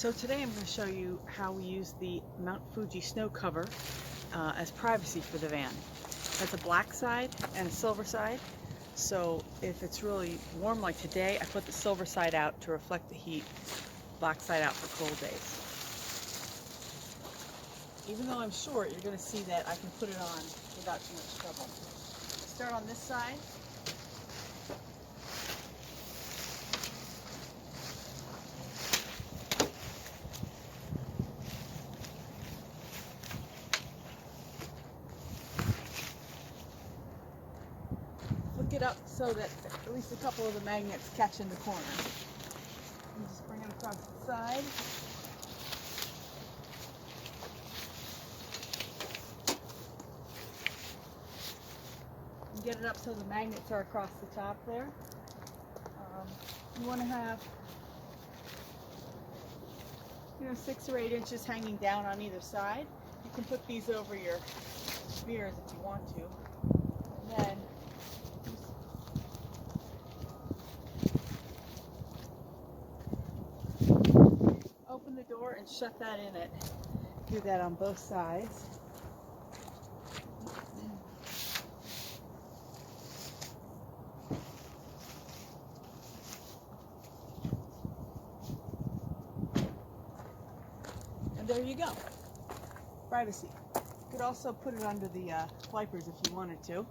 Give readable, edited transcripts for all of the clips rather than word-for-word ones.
So today I'm going to show you how we use the Mount Fuji snow cover as privacy for the van. It has a black side and a silver side. So if it's really warm like today, I put the silver side out to reflect the heat, black side out for cold days. Even though I'm short, you're going to see that I can put it on without too much trouble. Start on this side. Flick it up so that at least a couple of the magnets catch in the corner. And just bring it across the side. And get it up so the magnets are across the top there. You want to have 6 or 8 inches hanging down on either side. You can put these over your mirrors if you want to. And then open the door and shut that in it. Do that on both sides. And there you go. Privacy. You could also put it under the wipers if you wanted to.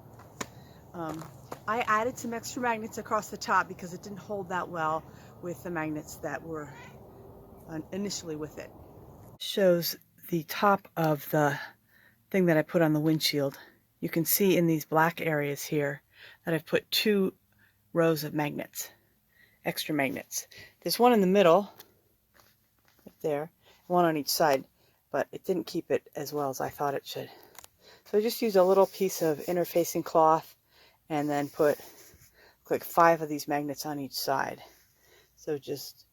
I added some extra magnets across the top because it didn't hold that well with the magnets that were initially with it. Shows the top of the thing that I put on the windshield. You can see in these black areas here that I've put 2 rows of magnets, extra magnets. There's one in the middle, right there, one on each side, but it didn't keep it as well as I thought it should. So I just used a little piece of interfacing cloth and then put like 5 of these magnets on each side. So just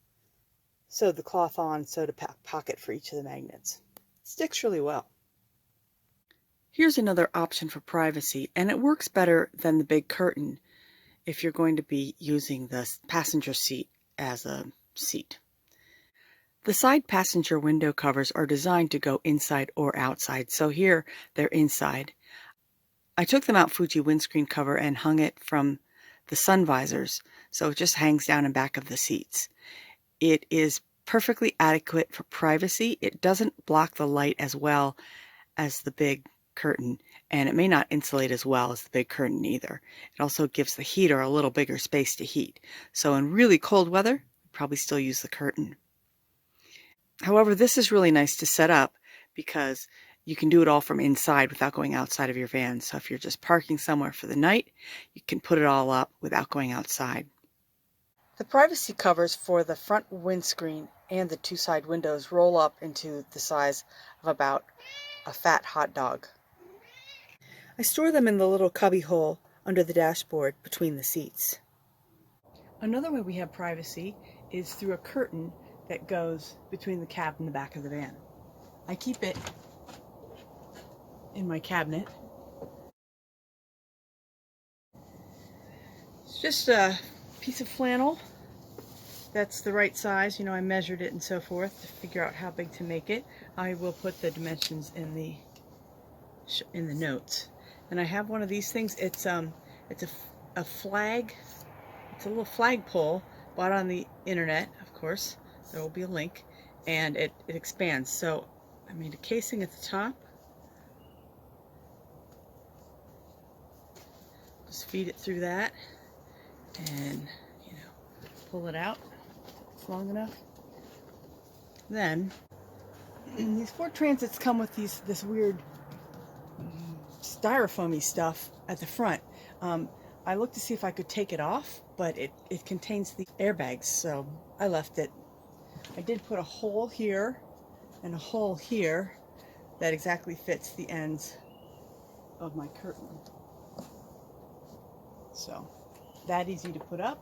sewed the cloth on, sewed a pocket for each of the magnets. It sticks really well. Here's another option for privacy, and it works better than the big curtain if you're going to be using the passenger seat as a seat. The side passenger window covers are designed to go inside or outside, so here they're inside. I took the Mount Fuji windscreen cover and hung it from the sun visors, so it just hangs down in back of the seats. It is perfectly adequate for privacy. It doesn't block the light as well as the big curtain, and it may not insulate as well as the big curtain either. It also gives the heater a little bigger space to heat. So in really cold weather, we'd probably still use the curtain. However, this is really nice to set up because you can do it all from inside without going outside of your van. So if you're just parking somewhere for the night, you can put it all up without going outside. The privacy covers for the front windscreen and the 2 side windows roll up into the size of about a fat hot dog. I store them in the little cubby hole under the dashboard between the seats. Another way we have privacy is through a curtain that goes between the cab and the back of the van. I keep it in my cabinet. It's just a piece of flannel that's the right size. I measured it and so forth to figure out how big to make it. I will put the dimensions in the notes. And I have one of these things. It's a flag. It's a little flagpole bought on the internet, of course. There will be a link, and it expands. So I made a casing at the top. Just feed it through that, and pull it out. It's long enough. Then these Ford Transits come with this weird styrofoamy stuff at the front. I looked to see if I could take it off, but it contains the airbags, so I left it. I did put a hole here and a hole here that exactly fits the ends of my curtain. So that easy to put up.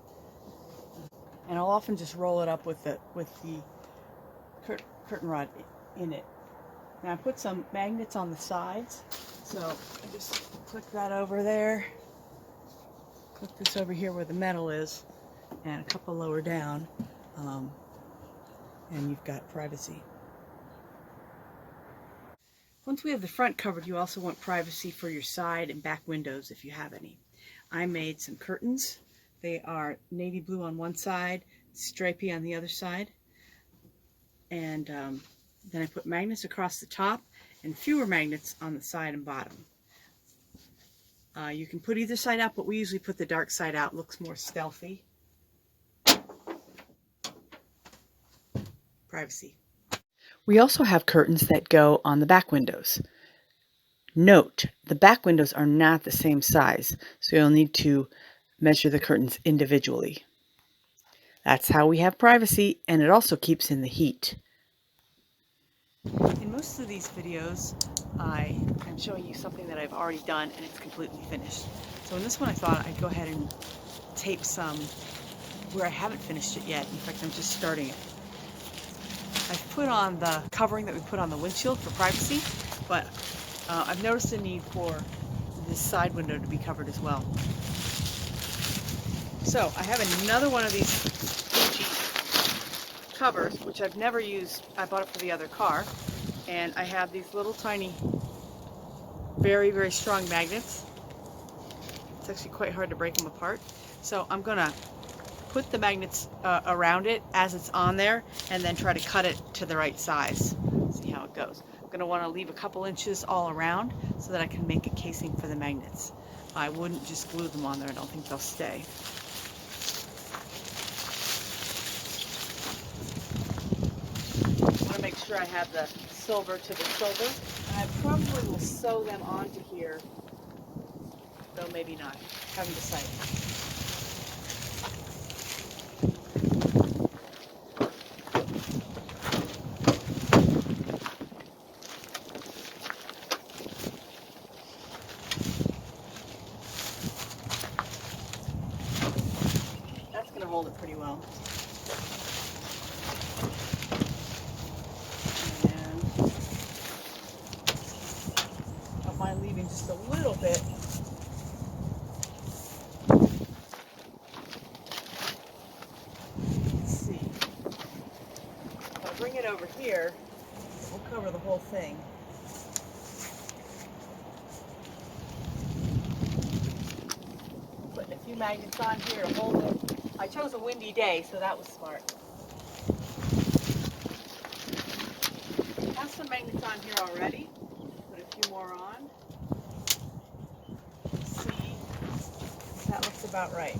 And I'll often just roll it up with the curtain rod in it. Now I put some magnets on the sides, so I just click that over there, click this over here where the metal is, and a couple lower down. and you've got privacy. Once we have the front covered, you also want privacy for your side and back windows if you have any. I made some curtains. They are navy blue on one side, stripy on the other side. And then I put magnets across the top and fewer magnets on the side and bottom. You can put either side out, but we usually put the dark side out. It looks more stealthy. Privacy. We also have curtains that go on the back windows. Note, the back windows are not the same size, so you'll need to measure the curtains individually. That's how we have privacy, and it also keeps in the heat. In most of these videos, I am showing you something that I've already done and it's completely finished. So in this one I thought I'd go ahead and tape some where I haven't finished it yet. In fact, I'm just starting it. I've put on the covering that we put on the windshield for privacy, but I've noticed a need for this side window to be covered as well. So I have another one of these covers, which I've never used. I bought it for the other car, and I have these little tiny, very, very strong magnets. It's actually quite hard to break them apart. So I'm gonna put the magnets around it as it's on there, and then try to cut it to the right size. See how it goes. I'm gonna want to leave a couple inches all around so that I can make a casing for the magnets. I wouldn't just glue them on there. I don't think they'll stay. I want to make sure I have the silver to the silver, and I probably will sew them onto here, though maybe not. Haven't decided. That's going to hold it pretty well. Mind leaving just a little bit. Let's see. If I bring it over here, we'll cover the whole thing. Putting a few magnets on here to hold it. I chose a windy day, so that was smart. I have some magnets on here already. Put a few more on. Let's see. That looks about right.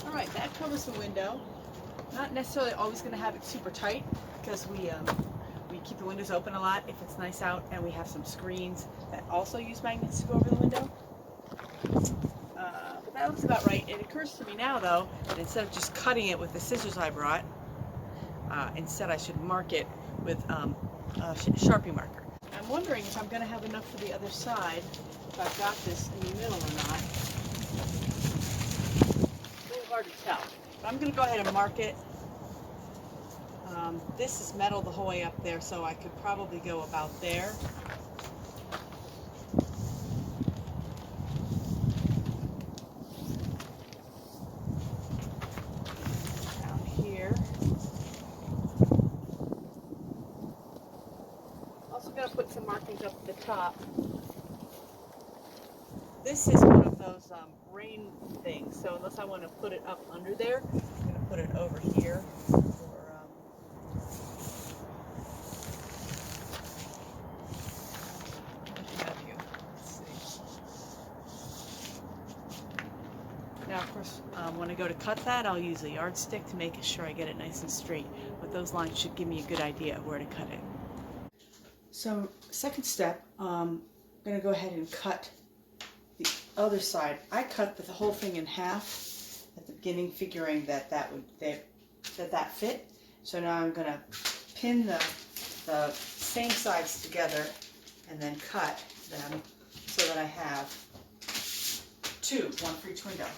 All right, that covers the window. Not necessarily always going to have it super tight because we keep the windows open a lot if it's nice out, and we have some screens that also use magnets to go over the window. But that looks about right. It occurs to me now, though, that instead of just cutting it with the scissors I brought, instead I should mark it with a Sharpie marker. I'm wondering if I'm going to have enough for the other side, if I've got this in the middle or not. It's a little hard to tell. But I'm going to go ahead and mark it. This is metal the whole way up there, so I could probably go about there. Down here. Also going to put some markings up at the top. This is one of those rain things, so unless I want to put it up under there, I'm going to put it over here. Now, of course, when I go to cut that, I'll use a yardstick to make sure I get it nice and straight. But those lines should give me a good idea of where to cut it. So, second step, I'm going to go ahead and cut the other side. I cut the whole thing in half at the beginning, figuring that that fit. So now I'm going to pin the same sides together and then cut them so that I have two, one for each window.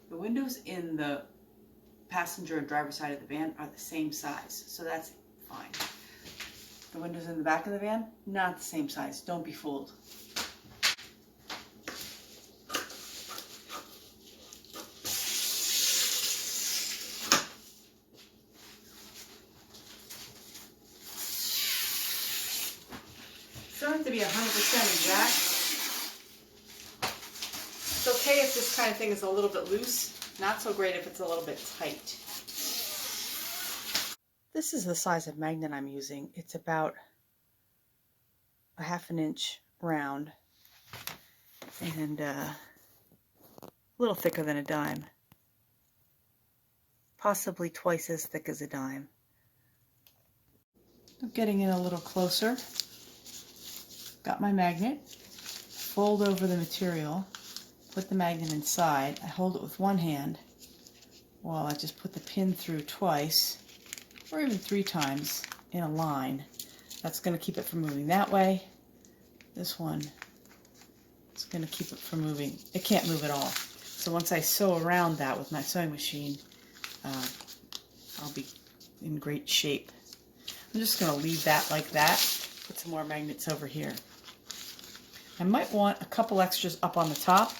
The windows in the passenger and driver side of the van are the same size, so that's fine. The windows in the back of the van, not the same size. Don't be fooled. be 100% exact. It's okay if this kind of thing is a little bit loose. Not so great if it's a little bit tight. This is the size of magnet I'm using. It's about a 1/2 inch round and a little thicker than a dime. Possibly twice as thick as a dime. I'm getting in a little closer. Got my magnet. Fold over the material. Put the magnet inside. I hold it with one hand while I just put the pin through twice or even 3 times in a line. That's going to keep it from moving that way. This one is going to keep it from moving. It can't move at all. So once I sew around that with my sewing machine, I'll be in great shape. I'm just going to leave that like that. Put some more magnets over here. I might want a couple extras up on the top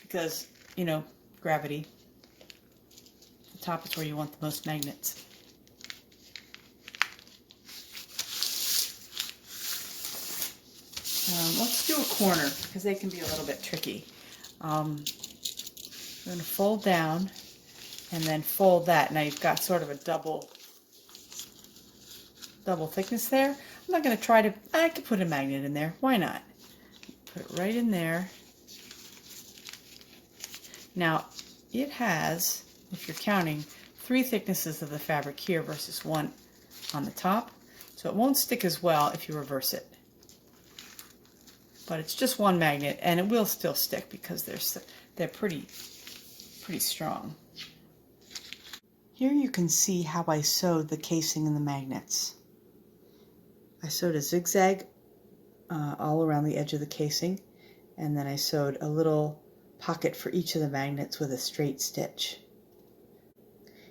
because, you know, gravity. The top is where you want the most magnets. Let's do a corner because they can be a little bit tricky. I'm going to fold down and then fold that. Now you've got sort of a double thickness there. I'm not going to try to, I could put a magnet in there. Why not? Put it right in there. Now it has, if you're counting, 3 thicknesses of the fabric here versus 1 on the top. So it won't stick as well if you reverse it. But it's just 1 magnet, and it will still stick because they're pretty strong. Here you can see how I sewed the casing and the magnets. I sewed a zigzag all around the edge of the casing, and then I sewed a little pocket for each of the magnets with a straight stitch.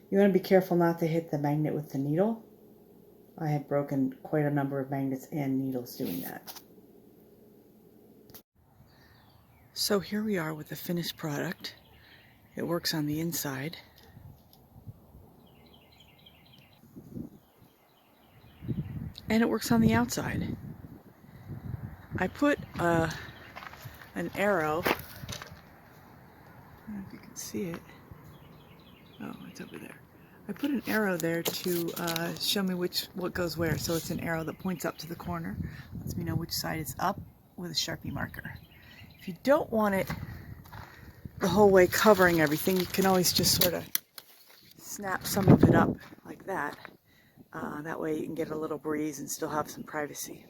You want to be careful not to hit the magnet with the needle. I had broken quite a number of magnets and needles doing that. So here we are with the finished product. It works on the inside. And it works on the outside. I put an arrow, I don't know if you can see it. Oh, it's over there. I put an arrow there to show me what goes where. So it's an arrow that points up to the corner. Lets me know which side is up with a Sharpie marker. If you don't want it the whole way covering everything, you can always just sort of snap some of it up like that. That way you can get a little breeze and still have some privacy.